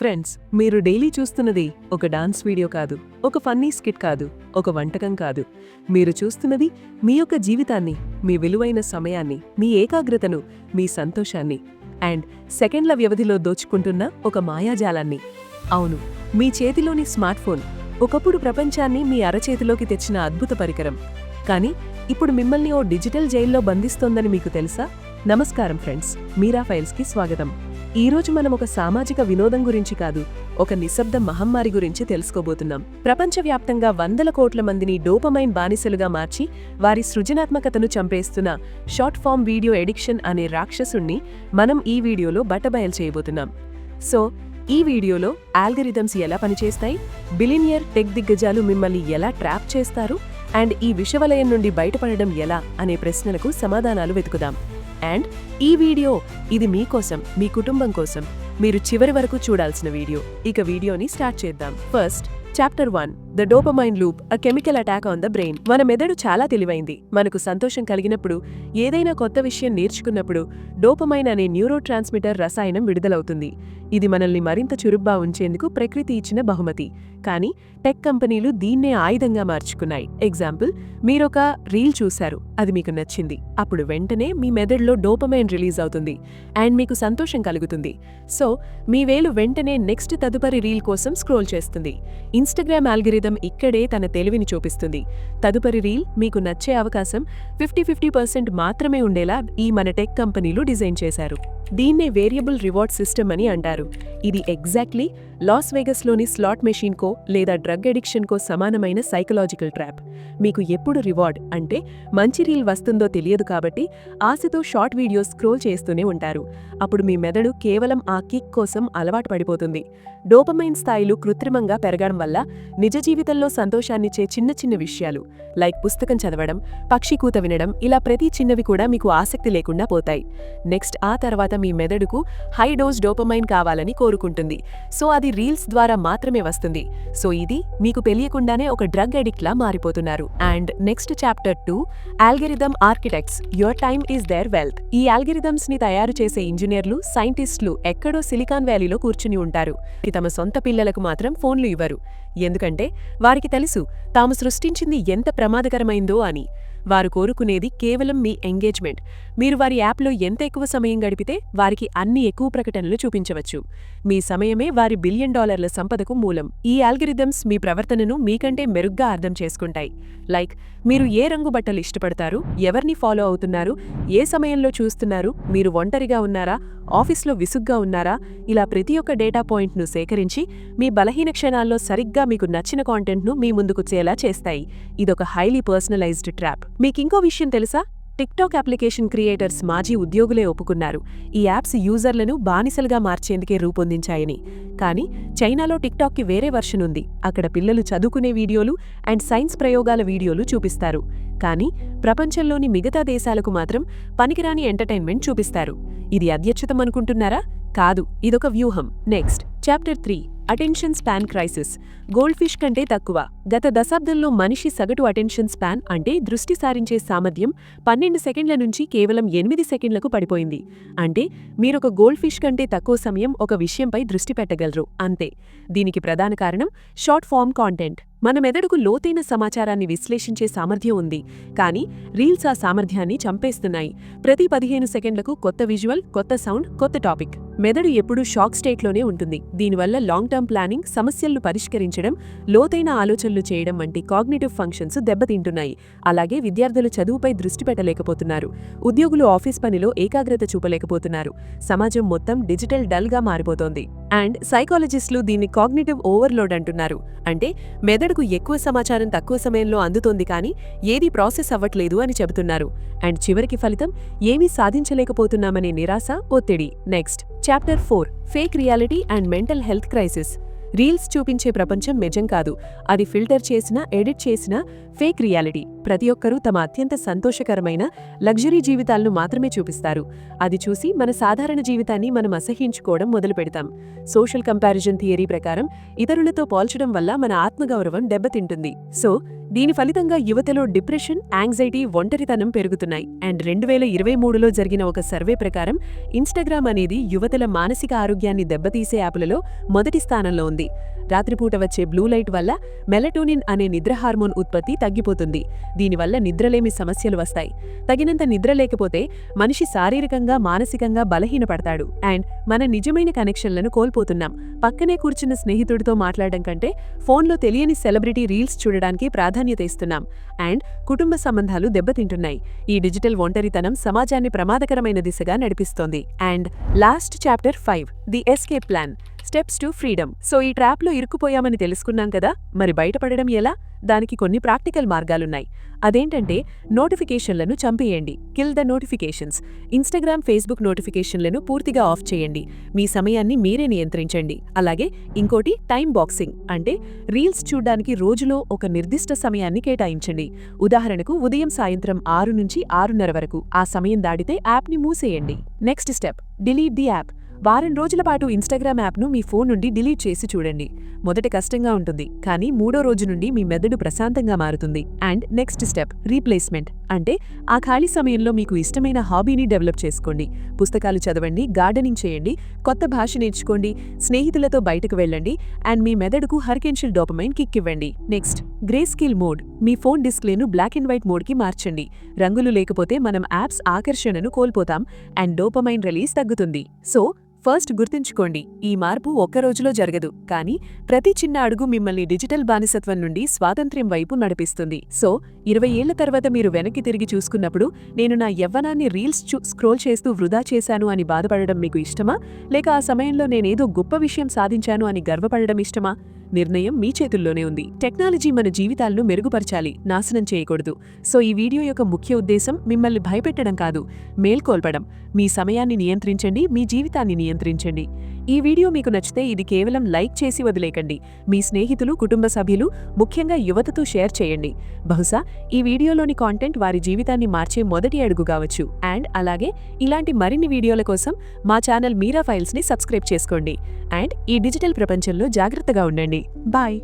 Friends, మీరు daily చూస్తున్నది ఒక డాన్స్ వీడియో కాదు, ఒక ఫన్నీ స్కిట్ కాదు, ఒక వంటకం కాదు. మీరు చూస్తున్నది మీ యొక్క జీవితాన్ని, మీ విలువైన సమయాన్ని, మీ ఏకాగ్రతను, మీ సంతోషాన్ని అండ్ సెకండ్ల వ్యవధిలో దోచుకుంటున్న ఒక మాయాజాలాన్ని. అవును, మీ చేతిలోని స్మార్ట్ ఫోన్ ఒకప్పుడు ప్రపంచాన్ని మీ అరచేతిలోకి తెచ్చిన అద్భుత పరికరం. కానీ ఇప్పుడు మిమ్మల్ని ఓ డిజిటల్ జైల్లో బంధిస్తోందని మీకు తెలుసా? నమస్కారం ఫ్రెండ్స్, మీరా ఫైల్స్కి స్వాగతం. ఈరోజు మనం ఒక సామాజిక వినోదం గురించి కాదు, ఒక నిశ్శబ్ద మహమ్మారి గురించి తెలుసుకోబోతున్నాం. ప్రపంచవ్యాప్తంగా వందల కోట్ల మందిని డోపమైన్ బానిసలుగా మార్చి వారి సృజనాత్మకతను చంపేస్తున్న షార్ట్ ఫామ్ వీడియో ఎడిక్షన్ అనే రాక్షసుణ్ణి మనం ఈ వీడియోలో బట్టబయలు చేయబోతున్నాం. సో ఈ వీడియోలో ఆల్గరిథమ్స్ ఎలా పనిచేస్తాయి, బిలియనియర్ టెక్ దిగ్గజాలు మిమ్మల్ని ఎలా ట్రాప్ చేస్తారు అండ్ ఈ విషవలయం నుండి బయటపడడం ఎలా అనే ప్రశ్నలకు సమాధానాలు వెతుకుదాం. అండ్ ఈ వీడియో ఇది మీకోసం, మీ కుటుంబం కోసం, మీరు చివరి వరకు చూడాల్సిన వీడియో. ఇక వీడియోని స్టార్ట్ చేద్దాం. First chapter 1, the dopamine loop, a chemical attack on the brain. మన మెదడు చాలా తెలివైంది. మనకు సంతోషం కలిగినప్పుడు, ఏదైనా కొత్త విషయం నేర్చుకున్నప్పుడు డోపమైన్ అనే న్యూరో ట్రాన్స్మిటర్ రసాయనం విడుదలవుతుంది. ఇది మనల్ని మరింత చురుగ్గా ఉంచేందుకు ప్రకృతి ఇచ్చిన బహుమతి. కానీ టెక్ కంపెనీలు దీన్నే ఆయుధంగా మార్చుకున్నాయి. ఎగ్జాంపుల్, మీరొక రీల్ చూశారు, అది మీకు నచ్చింది. అప్పుడు వెంటనే మీ మెదడులో డోపమైన్ రిలీజ్ అవుతుంది అండ్ మీకు సంతోషం కలుగుతుంది. సో మీ వేలు వెంటనే నెక్స్ట్ తదుపరి రీల్ కోసం స్క్రోల్ చేస్తుంది. ఇన్స్టాగ్రామ్ ఆల్గరిథం ఇక్కడే తన తెలివిని చూపిస్తుంది. తదుపరి రీల్ మీకు నచ్చే అవకాశం 50% మాత్రమే ఉండేలా ఈ మన టెక్ కంపెనీలు డిజైన్ చేశారు. దీన్నే వేరియబుల్ రివార్డ్ సిస్టమ్ అని అంటారు. ఇది ఎగ్జాక్ట్లీ లాస్ వేగస్లోని స్లాట్ మెషీన్కో లేదా డ్రగ్ ఎడిక్షన్కో సమానమైన సైకలాజికల్ ట్రాప్. మీకు ఎప్పుడు రివార్డ్ అంటే మంచి రీల్ వస్తుందో తెలియదు కాబట్టి ఆశతో షార్ట్ వీడియోస్ స్క్రోల్ చేస్తూనే ఉంటారు. అప్పుడు మీ మెదడు కేవలం ఆ కిక్ కోసం అలవాటు పడిపోతుంది. డోపమైన్ స్థాయిలు కృత్రిమంగా పెరగడం వల్ల నిజ జీవితంలో సంతోషాన్నిచ్చే చిన్న చిన్న విషయాలు లైక్ పుస్తకం చదవడం, పక్షి కూత వినడం, ఇలా ప్రతి చిన్నవి కూడా మీకు ఆసక్తి లేకుండా పోతాయి. నెక్స్ట్ ఆ తర్వాత మీ మెదడుకు హై డోస్ డోపమైన్ కావాలని కోరుకుంటుంది. సో అది రీల్స్ ద్వారా మాత్రమే వస్తుంది. సో ఇది మీకు తెలియకుండానే ఒక డ్రగ్ ఎడిక్ట్లా మారిపోతున్నారు. And next chapter 2, algorithm architects, your time is their wealth. ఈ ఆల్గరిథమ్స్ ని తయారు చేసే ఇంజనీర్లు, సైంటిస్టులు ఎక్కడో సిలికాన్ వ్యాలీలో కూర్చుని ఉంటారు. తమ సొంత పిల్లలకు మాత్రం ఫోన్లు ఇవ్వరు. ఎందుకంటే వారికి తెలుసు తాము సృష్టించింది ఎంత ప్రమాదకరమైందో అని. వారు కోరుకునేది కేవలం మీ ఎంగేజ్మెంట్. మీరు వారి యాప్లో ఎంత ఎక్కువ సమయం గడిపితే వారికి అన్ని ఎక్కువ ప్రకటనలు చూపించవచ్చు. మీ సమయమే వారి $1 బిలియన్ సంపదకు మూలం. ఈ ఆల్గరిథమ్స్ మీ ప్రవర్తనను మీకంటే మెరుగ్గా అర్థం చేసుకుంటాయి. లైక్ మీరు ఏ రంగు బట్టలు ఇష్టపడతారు, ఎవరిని ఫాలో అవుతున్నారు, ఏ సమయంలో చూస్తున్నారు, మీరు ఒంటరిగా ఉన్నారా, ఆఫీస్లో విసుగ్గా ఉన్నారా, ఇలా ప్రతి ఒక్క డేటా పాయింట్ను సేకరించి మీ బలహీన క్షణాల్లో సరిగ్గా మీకు నచ్చిన కాంటెంట్ను మీ ముందుకు చేలా చేస్తాయి. ఇదొక హైలీ పర్సనలైజ్డ్ ట్రాప్. మీకింకో విషయం తెలుసా? టిక్టాక్ అప్లికేషన్ క్రియేటర్స్ మాజీ ఉద్యోగులే ఒప్పుకున్నారు ఈ యాప్స్ యూజర్లను బానిసలుగా మార్చేందుకే రూపొందించాయని. కానీ చైనాలో టిక్టాక్కి వేరే వర్షన్ ఉంది. అక్కడ పిల్లలు చదువుకునే వీడియోలు అండ్ సైన్స్ ప్రయోగాల వీడియోలు చూపిస్తారు. కానీ ప్రపంచంలోని మిగతా దేశాలకు మాత్రం పనికిరాని ఎంటర్టైన్మెంట్ చూపిస్తారు. ఇది అధ్యక్షతం అనుకుంటున్నారా? కాదు, ఇదొక వ్యూహం. Next chapter 3, attention span crisis. Gold fish కంటే తక్కువ. గత దశాబ్దంలో మనిషి సగటు అటెన్షన్ స్పాన్ అంటే దృష్టి సారించే సామర్థ్యం 12 సెకండ్ల నుంచి కేవలం 8 సెకండ్లకు పడిపోయింది. అంటే మీరొక గోల్డ్ ఫిష్ కంటే తక్కువ సమయం ఒక విషయంపై దృష్టి పెట్టగలరు, అంతే. దీనికి ప్రధాన కారణం షార్ట్ ఫామ్ కాంటెంట్. మన మెదడుకు లోతైన సమాచారాన్ని విశ్లేషించే సామర్థ్యం ఉంది, కానీ రీల్స్ ఆ సామర్థ్యాన్ని చంపేస్తున్నాయి. ప్రతి 15 సెకండ్లకు కొత్త విజువల్, కొత్త సౌండ్, కొత్త టాపిక్. మెదడు ఎప్పుడూ షాక్ స్టేట్లోనే ఉంటుంది. దీనివల్ల లాంగ్ టర్మ్ ప్లానింగ్, సమస్యలను పరిష్కరించడం, లోతైన ఆలోచనలు చేయడం వంటి కాగ్నిటివ్ ఫంక్షన్స్ దెబ్బతింటున్నాయి. అలాగే విద్యార్థులు చదువుపై దృష్టి పెట్టలేకపోతున్నారు. ఉద్యోగులు ఆఫీస్ పనిలో ఏకాగ్రత చూపలేకపోతున్నారు. సమాజం మొత్తం డిజిటల్ డల్గా మారిపోతోంది. అండ్ సైకాలజిస్టులు దీన్ని కాగ్నిటివ్ ఓవర్లోడ్ అంటున్నారు. అంటే మెదడుకు ఎక్కువ సమాచారం తక్కువ సమయంలో అందుతోంది కానీ ఏదీ ప్రాసెస్ అవ్వట్లేదు అని చెబుతున్నారు. అండ్ చివరికి ఫలితం ఏమీ సాధించలేకపోతున్నామనే నిరాశ, ఒత్తిడి. Next chapter 4, fake reality and mental health crisis. Reels చూపించే ప్రపంచం నిజం కాదు, అది ఫిల్టర్ చేసిన, ఎడిట్ చేసిన ఫేక్ రియాలిటీ. ప్రతి ఒక్కరూ తమ అత్యంత సంతోషకరమైన లగ్జరీ జీవితాలను మాత్రమే చూపిస్తారు. అది చూసి మన సాధారణ జీవితాన్ని మనం అసహ్యించుకోవడం మొదలుపెడతాం. సోషల్ కంపారిజన్ థియరీ ప్రకారం ఇతరులతో పోల్చడం వల్ల మన ఆత్మగౌరవం దెబ్బతింటుంది. సో దీని ఫలితంగా యువతలో డిప్రెషన్, యాంగ్జైటీ, ఒంటరితనం పెరుగుతున్నాయి. అండ్ 2023లో జరిగిన ఒక సర్వే ప్రకారం ఇన్స్టాగ్రామ్ అనేది యువతల మానసిక ఆరోగ్యాన్ని దెబ్బతీసే యాపులలో మొదటి స్థానంలో ఉంది. రాత్రిపూట వచ్చే బ్లూ లైట్ వల్ల మెలటోనిన్ అనే నిద్ర హార్మోన్ ఉత్పత్తి తగ్గిపోతుంది. దీనివల్ల నిద్రలేమి సమస్యలు వస్తాయి. తగినంత నిద్ర లేకపోతే మనిషి శారీరకంగా, మానసికంగా బలహీనపడతాడు. అండ్ మన నిజమైన కనెక్షన్లను కోల్పోతున్నాం. పక్కనే కూర్చున్న స్నేహితుడితో మాట్లాడడం కంటే ఫోన్లో తెలియని సెలబ్రిటీ రీల్స్ చూడడానికి ప్రాధాన్యత ఇస్తున్నాం. అండ్ కుటుంబ సంబంధాలు దెబ్బతింటున్నాయి. ఈ డిజిటల్ ఒంటరితనం సమాజాన్ని ప్రమాదకరమైన దిశగా నడిపిస్తోంది. And last chapter 5, the escape plan, steps to freedom. So ఈ ట్రాప్లో ఇరుక్కుపోయామని తెలుసుకున్నాం కదా, మరి బయటపడడం ఎలా? దానికి కొన్ని ప్రాక్టికల్ మార్గాలున్నాయి. అదేంటంటే నోటిఫికేషన్లను చంపేయండి. Kill the notifications. Instagram, Facebook నోటిఫికేషన్లను పూర్తిగా ఆఫ్ చేయండి. మీ సమయాన్ని మీరే నియంత్రించండి. అలాగే ఇంకోటి టైం బాక్సింగ్, అంటే రీల్స్ చూడ్డానికి రోజులో ఒక నిర్దిష్ట సమయాన్ని కేటాయించండి. ఉదాహరణకు ఉదయం సాయంత్రం 6 నుంచి 6:30 వరకు. ఆ సమయం దాటితే యాప్ని మూసేయండి. Next step, delete the app. వారం రోజుల పాటు ఇన్స్టాగ్రామ్ యాప్ను మీ ఫోన్ నుండి డిలీట్ చేసి చూడండి. మొదట కష్టంగా ఉంటుంది, కానీ 3వ రోజు నుండి మీ మెదడు ప్రశాంతంగా మారుతుంది. And next step, replacement. అంటే ఆ ఖాళీ సమయంలో మీకు ఇష్టమైన హాబీని డెవలప్ చేసుకోండి. పుస్తకాలు చదవండి, గార్డెనింగ్ చేయండి, కొత్త భాష నేర్చుకోండి, స్నేహితులతో బయటకు వెళ్ళండి. అండ్ మీ మెదడుకు హర్కెన్షియల్ డోపమైన్ కిక్ ఇవ్వండి. Next, grey scale mode. మీ ఫోన్ డిస్ప్లేను బ్లాక్ అండ్ వైట్ మోడ్కి మార్చండి. రంగులు లేకపోతే మనం యాప్స్ ఆకర్షణను కోల్పోతాం అండ్ డోపమైన్ రిలీజ్ తగ్గుతుంది. సో ఫస్ట్ గుర్తుంచుకోండి, ఈ మార్పు ఒక్క రోజులో జరగదు, కానీ ప్రతి చిన్న అడుగు మిమ్మల్ని డిజిటల్ బానిసత్వం నుండి స్వాతంత్ర్యం వైపు నడిపిస్తుంది. సో 20 ఏళ్ల తర్వాత మీరు వెనక్కి తిరిగి చూసుకున్నప్పుడు నేను నా యవ్వనాన్ని రీల్స్ స్క్రోల్ చేస్తూ వృధా చేశాను అని బాధపడడం మీకు ఇష్టమా? లేక ఆ సమయంలో నేనేదో గొప్ప విషయం సాధించాను అని గర్వపడడం ఇష్టమా? నిర్ణయం మీ చేతుల్లోనే ఉంది. టెక్నాలజీ మన జీవితాలను మెరుగుపరచాలి, నాశనం చేయకూడదు. సో ఈ వీడియో యొక్క ముఖ్య ఉద్దేశం మిమ్మల్ని భయపెట్టడం కాదు, మేల్కొల్పడం. మీ సమయాన్ని నియంత్రించండి, మీ జీవితాన్ని నియంత్రించండి. ఈ వీడియో మీకు నచ్చితే ఇది కేవలం లైక్ చేసి వదిలేకండి. మీ స్నేహితులు, కుటుంబ సభ్యులు, ముఖ్యంగా యువతతో షేర్ చేయండి. బహుశా ఈ వీడియోలోని కాంటెంట్ వారి జీవితాన్ని మార్చే మొదటి అడుగు కావచ్చు. అండ్ అలాగే ఇలాంటి మరిన్ని వీడియోల కోసం మా ఛానల్ మీరా ఫైల్స్ని సబ్స్క్రైబ్ చేసుకోండి. అండ్ ఈ డిజిటల్ ప్రపంచంలో జాగ్రత్తగా ఉండండి. బాయ్.